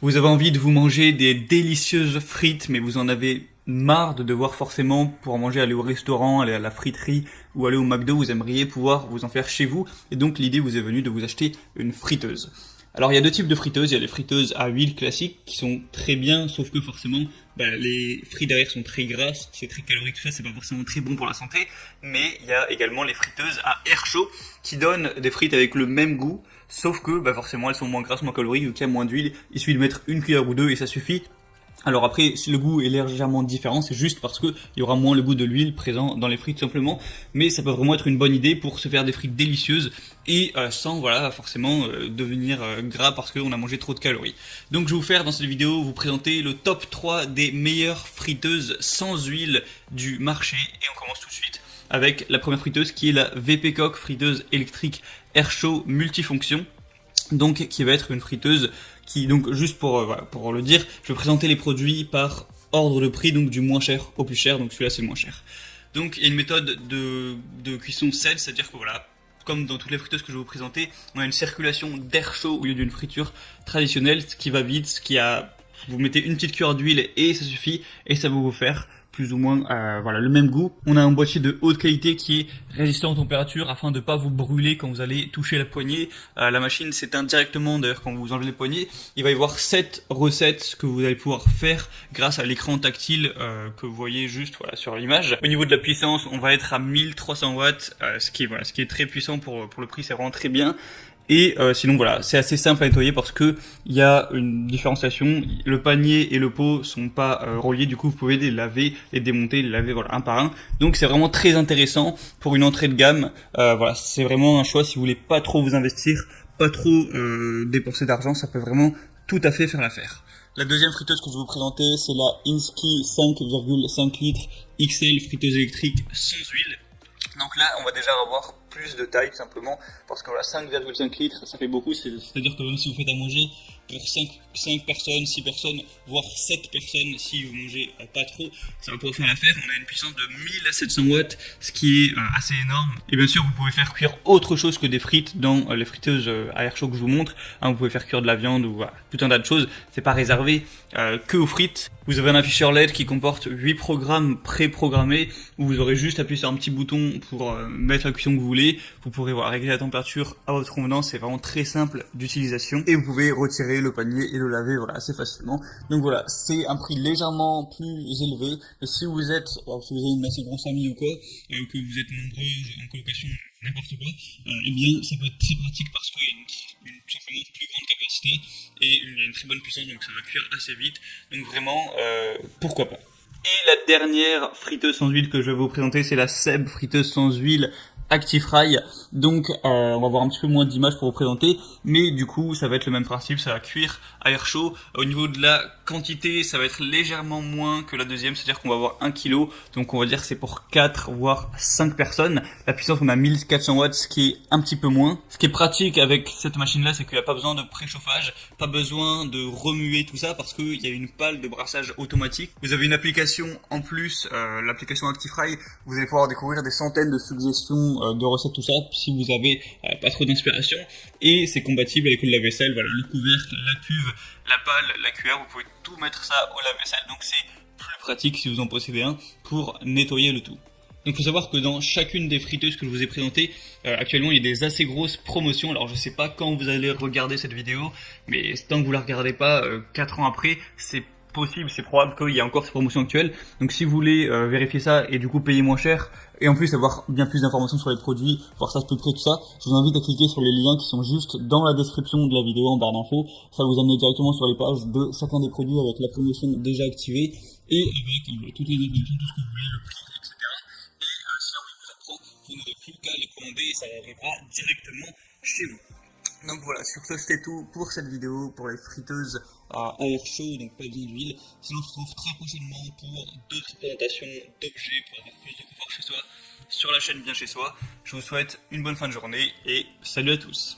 Vous avez envie de vous manger des délicieuses frites, mais vous en avez marre de devoir forcément, pour manger, aller au restaurant, aller à la friterie ou aller au McDo. Vous aimeriez pouvoir vous en faire chez vous. Et donc l'idée vous est venue de vous acheter une friteuse. Alors il y a deux types de friteuses. Il y a les friteuses à huile classiques qui sont très bien, sauf que forcément les frites derrière sont très grasses, c'est très calorique, tout ça, c'est pas forcément très bon pour la santé. Mais il y a également les friteuses à air chaud qui donnent des frites avec le même goût, sauf que forcément elles sont moins grasses, moins caloriques, vu qu'il y a moins d'huile. Il suffit de mettre une cuillère ou deux et ça suffit. Alors après, si le goût est légèrement différent, c'est juste parce que il y aura moins le goût de l'huile présent dans les frites simplement, mais ça peut vraiment être une bonne idée pour se faire des frites délicieuses et sans forcément devenir gras parce qu'on a mangé trop de calories. Donc je vais vous faire dans cette vidéo vous présenter le top 3 des meilleures friteuses sans huile du marché et on commence tout de suite avec la première friteuse qui est la VP Cook friteuse électrique air chaud multifonction. Donc qui va être une friteuse qui, donc juste pour le dire, je vais présenter les produits par ordre de prix, donc du moins cher au plus cher, donc celui-là c'est le moins cher. Donc il y a une méthode de cuisson saine, c'est-à-dire que comme dans toutes les friteuses que je vais vous présenter, on a une circulation d'air chaud au lieu d'une friture traditionnelle, ce qui va vite, vous mettez une petite cuillère d'huile et ça suffit, et ça va vous faire plus ou moins le même goût. On a un boîtier de haute qualité qui est résistant aux températures afin de pas vous brûler quand vous allez toucher la poignée. La machine s'éteint directement d'ailleurs quand vous enlevez les poignées. Il va y avoir 7 recettes que vous allez pouvoir faire grâce à l'écran tactile que vous voyez juste sur l'image. Au niveau de la puissance, on va être à 1300 watts, ce qui est très puissant pour le prix, c'est vraiment très bien. Et sinon c'est assez simple à nettoyer parce que il y a une différenciation, le panier et le pot sont pas reliés, du coup vous pouvez les laver, les démonter, les laver un par un. Donc c'est vraiment très intéressant pour une entrée de gamme. C'est vraiment un choix si vous voulez pas trop vous investir, pas trop dépenser d'argent, ça peut vraiment tout à fait faire l'affaire. La deuxième friteuse que je vais vous présenter, c'est la Insky 5,5 litres XL friteuse électrique sans huile. Donc là, on va déjà avoir plus de taille simplement parce que 5,5 litres, ça fait beaucoup, c'est-à-dire que même si vous faites à manger pour 5 personnes, 6 personnes, voire 7 personnes, si vous mangez pas trop, ça va pouvoir faire l'affaire. On a une puissance de 1000 à 700 watts, ce qui est assez énorme. Et bien sûr, vous pouvez faire cuire autre chose que des frites dans les friteuses à air chaud que je vous montre. Vous pouvez faire cuire de la viande ou tout un tas de choses. C'est pas réservé que aux frites. Vous avez un afficheur LED qui comporte 8 programmes pré-programmés où vous aurez juste appuyé sur un petit bouton pour mettre la cuisson que vous voulez. Vous pourrez régler la température à votre convenance, c'est vraiment très simple d'utilisation. Et vous pouvez retirer le panier et le laver assez facilement. Donc c'est un prix légèrement plus élevé. Et si vous avez une assez grosse famille ou quoi, que vous êtes nombreux en colocation, n'importe quoi, eh bien ça peut être très pratique parce qu'il y a une simplement plus grande capacité et il y a une très bonne puissance, donc ça va cuire assez vite. Donc vraiment, pourquoi pas. Et la dernière friteuse sans huile que je vais vous présenter, c'est la Seb friteuse sans huile ActiFry. Donc on va avoir un petit peu moins d'images pour vous présenter, mais du coup ça va être le même principe, ça va cuire à air chaud. Au niveau de la quantité, ça va être légèrement moins que la deuxième, c'est-à-dire qu'on va avoir 1 kg, donc on va dire que c'est pour 4 voire 5 personnes. La puissance, on a 1400 watts, ce qui est un petit peu moins. Ce qui est pratique avec cette machine-là, c'est qu'il n'y a pas besoin de préchauffage, pas besoin de remuer tout ça parce qu'il y a une pale de brassage automatique. Vous avez une application en plus, l'application ActiFry, vous allez pouvoir découvrir des centaines de suggestions de recettes, tout ça, si vous avez pas trop d'inspiration, et c'est compatible avec le lave-vaisselle, le couvercle, la cuve, la pale, la cuillère, vous pouvez tout mettre ça au lave-vaisselle, donc c'est plus pratique si vous en possédez un pour nettoyer le tout. Donc il faut savoir que dans chacune des friteuses que je vous ai présentées, actuellement il y a des assez grosses promotions. Alors je sais pas quand vous allez regarder cette vidéo, mais tant que vous la regardez pas 4 ans après, c'est possible, c'est probable qu'il y ait encore ces promotions actuelles. Donc si vous voulez vérifier ça et du coup payer moins cher, et en plus avoir bien plus d'informations sur les produits, voir ça à peu près tout ça, je vous invite à cliquer sur les liens qui sont juste dans la description de la vidéo en barre d'infos. Ça va vous amener directement sur les pages de chacun des produits avec la promotion déjà activée et avec toutes les informations, tout ce que vous voulez, le prix, etc. Et si la envie vous apprend, vous n'aurez plus qu'à les commander et ça arrivera directement chez vous. Donc voilà, sur ce c'était tout pour cette vidéo, pour les friteuses à air chaud, donc pas besoin d'huile. Sinon on se retrouve très prochainement pour d'autres présentations d'objets pour avoir plus de confort chez soi, sur la chaîne Bien Chez Soi. Je vous souhaite une bonne fin de journée et salut à tous.